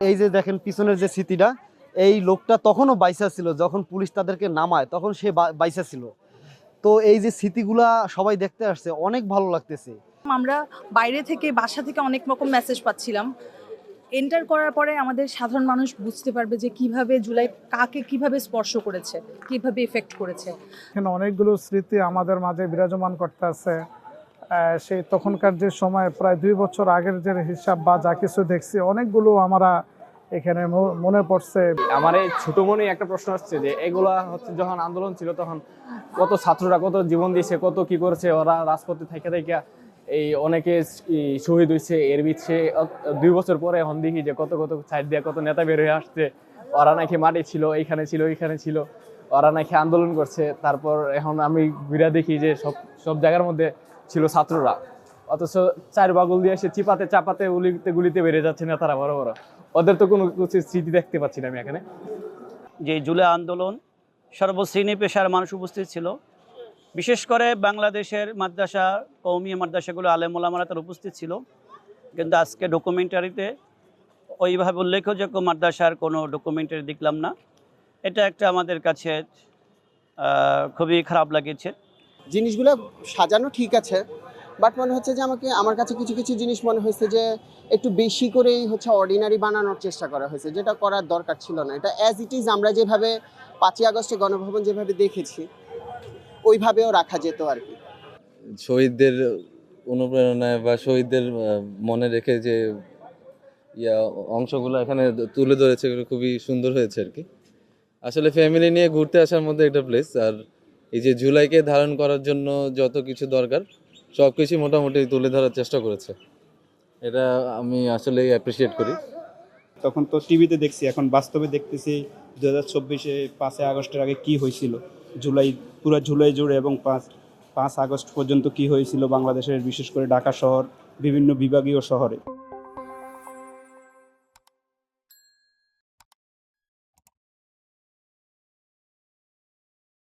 এই যে দেখেন পিছনের যে স্মৃতিটা, এই লোকটা তখনও বাইসা ছিল যখন পুলিশ তাদেরকে নামায়, তখন সে বাইসা ছিল। তো এই যে স্মৃতিগুলা সবাই দেখতে আসছে, অনেক ভালো লাগতেছে। আমরা বাইরে থেকে বাসা থেকে অনেক রকম মেসেজ পাচ্ছিলাম, এন্টার করার পরে আমাদের সাধারণ মানুষ বুঝতে পারবে যে কিভাবে জুলাই কাকে কিভাবে স্পর্শ করেছে, কিভাবে এফেক্ট করেছে। এখানে অনেকগুলো স্মৃতি আমাদের মাঝে বিরাজমান করতে আছে। সেই তখনকার যে সময় প্রায় 2 বছর আগের যে হিসাব বা যা কিছু দেখছি, অনেকগুলো আমরা এখানে মনে পড়ছে। আমার এই ছোট মনে একটা প্রশ্ন আসছে যে এগুলা হচ্ছে যখন আন্দোলন ছিল তখন কত ছাত্ররা কত জীবন দিয়েছে, কত কি করেছে, ওরা রাজপথে থেকে এই অনেকে শহীদ হয়েছে। এর বিচ্ছে 2 বছর পরে এখন দেখি যে কত কত সাইড দিয়ে কত নেতা বের হয়ে আসছে, ওরা নাকি মাঠে ছিল, এইখানে ছিল, ওইখানে ছিল, ওরা নাকি আন্দোলন করছে। তারপর এখন আমি ঘুরে দেখি যে সব জায়গার মধ্যে ছিল ছাত্ররা, অথচ 4 বাগুল দিয়ে এসে চিপাতে চাপাতে গুলিতে বেড়ে যাচ্ছে নেতারা বড় বড়। ওদের তো কোনো স্মৃতি দেখতে পাচ্ছি না আমি এখানে। যে জুলাই আন্দোলন সর্বশ্রেণী পেশার মানুষ উপস্থিত ছিল, বিশেষ করে বাংলাদেশের মাদ্রাসা, কওমি মাদ্রাসাগুলো আলেম ওলামারা তার উপস্থিত ছিল। কিন্তু আজকে ডকুমেন্টারিতে ওইভাবে উল্লেখযোগ্য মাদ্রাসার কোনো ডকুমেন্টারি দেখলাম না। এটা একটা আমাদের কাছে খুবই খারাপ লাগেছে। জিনিসগুলো সাজানো ঠিক আছে, বাট মনে হচ্ছে যে আমার কাছে কিছু কিছু জিনিস মনে হয়েছে যে একটু বেশি করেই হচ্ছে অর্ডিনারি বানানোর চেষ্টা করা হয়েছে, যেটা করার দরকার ছিল না। এটা অ্যাজ ইট ইজ আমরা যেভাবে 5ই আগস্টে গণভবন যেভাবে দেখেছি ওইভাবেও রাখা যেত আর কি। শহীদদের অনুপ্রেরণায় বা শহীদদের মনে রেখে যে অংশগুলো এখানে তুলে ধরেছে, এগুলো খুবই সুন্দর হয়েছে আর কি। আসলে ফ্যামিলি নিয়ে ঘুরতে আসার মধ্যে একটা প্লেস। আর এই যে জুলাইকে ধারণ করার জন্য যত কিছু দরকার সব কিছু মোটামুটি তুলে ধরার চেষ্টা করেছে, এটা আমি আসলে অ্যাপ্রিসিয়েট করি। তখন তো টিভিতে দেখছি, এখন বাস্তবে দেখতেছি 2024-এ 5ই আগস্টের আগে কি হয়েছিল, পুরো জুলাই জুড়ে এবং 5 আগস্ট পর্যন্ত কি হয়েছিল বাংলাদেশের, বিশেষ করে ঢাকা শহর, বিভিন্ন বিভাগীয় শহরে।